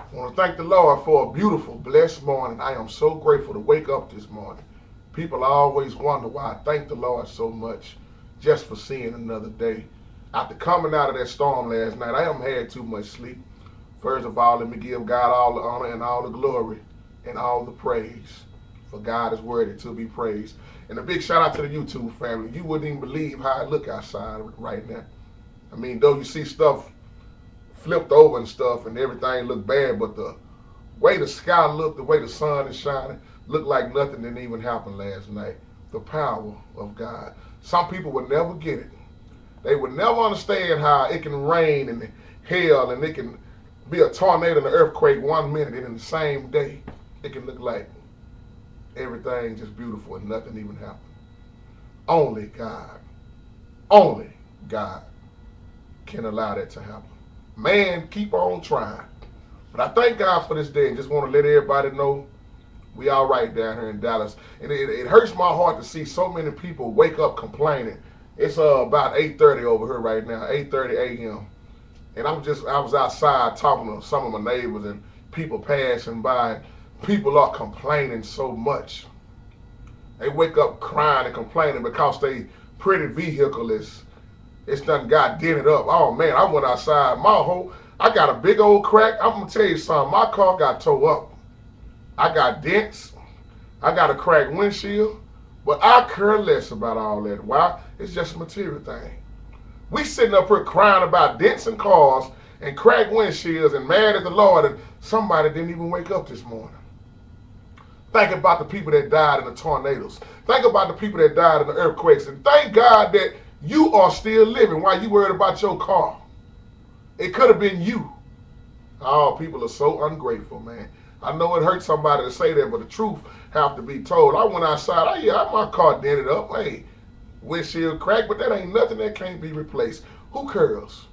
I want to thank the Lord for a beautiful, blessed morning. I am so grateful to wake up this morning. People always wonder why I thank the Lord so much just for seeing another day. After coming out of that storm last night, I haven't had too much sleep. First of all, let me give God all the honor and all the glory and all the praise. For God is worthy to be praised. And a big shout out to the YouTube family. You wouldn't even believe how I look outside right now. I mean, though you see stuff flipped over and stuff and everything look bad, but the way the sky looked, the way the sun is shining, looked like nothing didn't even happen last night. The power of God. Some people would never get it. They would never understand how it can rain and hail and it can be a tornado and an earthquake 1 minute, and in the same day it can look like everything just beautiful and nothing even happened. Only God can allow that to happen. Man, keep on trying. But I thank God for this day and just want to let everybody know we all right down here in Dallas. And it hurts my heart to see so many people wake up complaining. It's about 8:30 over here right now, 8:30 a.m. And I was outside talking to some of my neighbors and people passing by. People are complaining so much. They wake up crying and complaining because they pretty vehicle it's done got dented up. Oh man, I went outside. I got a big old crack. I'm gonna tell you something. My car got tore up. I got dents. I got a cracked windshield. But I care less about all that. Why? It's just a material thing. We sitting up here crying about dents in cars and cracked windshields and mad at the Lord, and somebody didn't even wake up this morning. Think about the people that died in the tornadoes. Think about the people that died in the earthquakes. And thank God that you are still living while you worried about your car. It could have been you. Oh, people are so ungrateful, man. I know it hurts somebody to say that, but the truth have to be told. I went outside. My car dented up. Hey, windshield cracked, but that ain't nothing that can't be replaced. Who cares?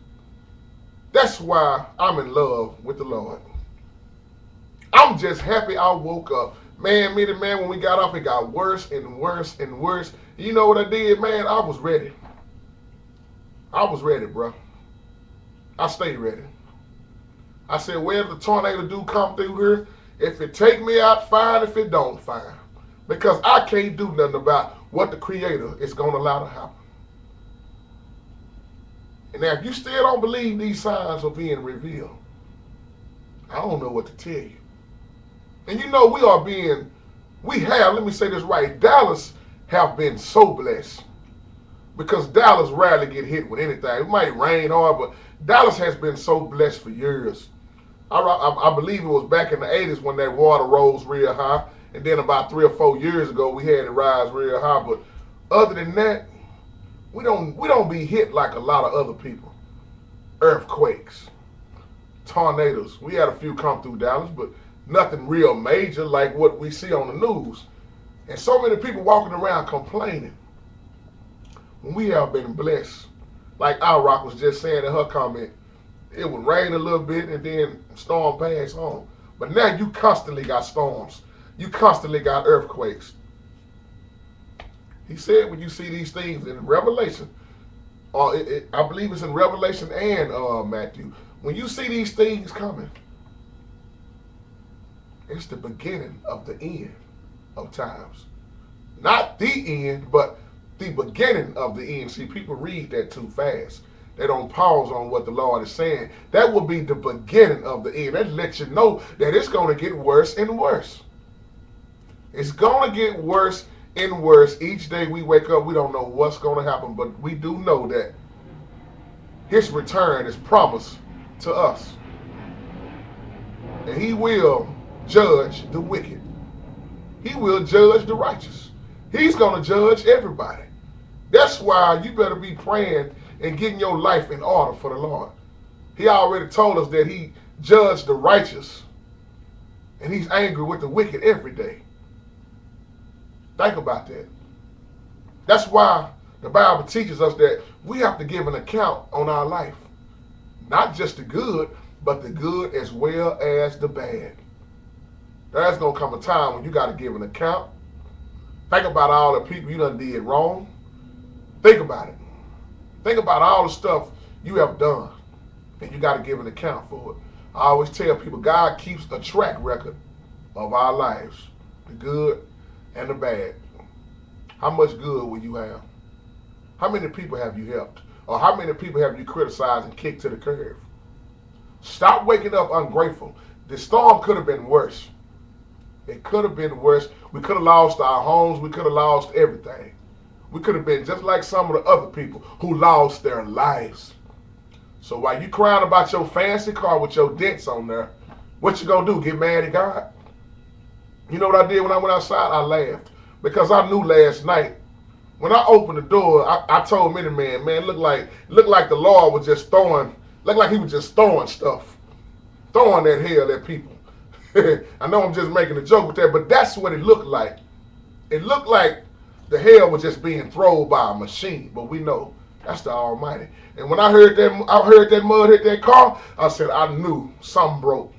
That's why I'm in love with the Lord. I'm just happy I woke up. Man, when we got up, it got worse and worse and worse. You know what I did, man? I was ready. I was ready, bro. I stayed ready. I said, well, if the tornado do come through here, if it take me out, fine. If it don't, fine. Because I can't do nothing about what the Creator is going to allow to happen. And now, if you still don't believe these signs are being revealed, I don't know what to tell you. And you know, let me say this right, Dallas have been so blessed. Because Dallas rarely get hit with anything. It might rain hard, but Dallas has been so blessed for years. I believe it was back in the 80s when that water rose real high. And then about 3 or 4 years ago, we had it rise real high. But other than that, we don't be hit like a lot of other people. Earthquakes, tornadoes. We had a few come through Dallas, but nothing real major like what we see on the news. And so many people walking around complaining when we have been blessed. Like Rock was just saying in her comment, it would rain a little bit and then storm pass on. But now you constantly got storms. You constantly got earthquakes. He said when you see these things in Revelation, I believe it's in Revelation and Matthew, when you see these things coming, it's the beginning of the end of times. Not the end, but the beginning of the end. See, people read that too fast. They don't pause on what the Lord is saying. That will be the beginning of the end. That lets you know that it's going to get worse and worse. It's going to get worse and worse. Each day we wake up, we don't know what's going to happen, but we do know that His return is promised to us. And He will judge the wicked. He will judge the righteous. He's going to judge everybody. That's why you better be praying and getting your life in order for the Lord. He already told us that He judged the righteous and He's angry with the wicked every day. Think about that. That's why the Bible teaches us that we have to give an account on our life. Not just the good, but the good as well as the bad. There's going to come a time when you got to give an account. Think about all the people you done did wrong. Think about it. Think about all the stuff you have done, and you got to give an account for it. I always tell people God keeps a track record of our lives, the good and the bad. How much good will you have? How many people have you helped? Or how many people have you criticized and kicked to the curb? Stop waking up ungrateful. The storm could have been worse. It could have been worse. We could have lost our homes. We could have lost everything. We could have been just like some of the other people who lost their lives. So while you crying about your fancy car with your dents on there, what you gonna do? Get mad at God? You know what I did when I went outside? I laughed. Because I knew last night, when I opened the door, I told Many Man, looked like the Lord was just throwing, looked like he was just throwing stuff. Throwing that hell at people. I know I'm just making a joke with that, but that's what it looked like. It looked like the hell was just being thrown by a machine, but we know that's the Almighty. And when I heard that mud hit that car, I said, I knew something broke.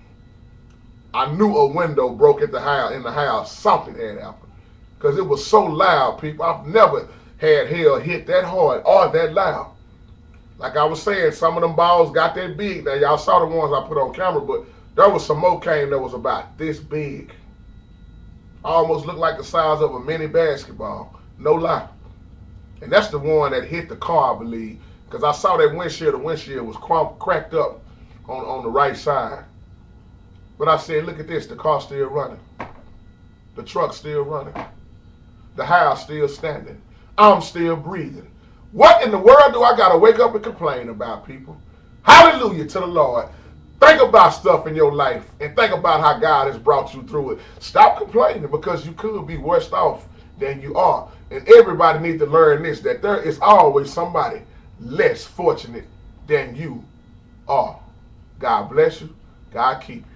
I knew a window broke in the house. Something had happened. Because it was so loud, people. I've never had hell hit that hard or that loud. Like I was saying, some of them balls got that big. Now, y'all saw the ones I put on camera, but there was some more came that was about this big. Almost looked like the size of a mini basketball. No lie. And that's the one that hit the car, I believe. Because I saw that windshield. The windshield was cracked up on the right side. But I said, look at this. The car's still running. The truck's still running. The house still standing. I'm still breathing. What in the world do I got to wake up and complain about, people? Hallelujah to the Lord. Think about stuff in your life and think about how God has brought you through it. Stop complaining because you could be worse off than you are. And everybody needs to learn this, that there is always somebody less fortunate than you are. God bless you. God keep you.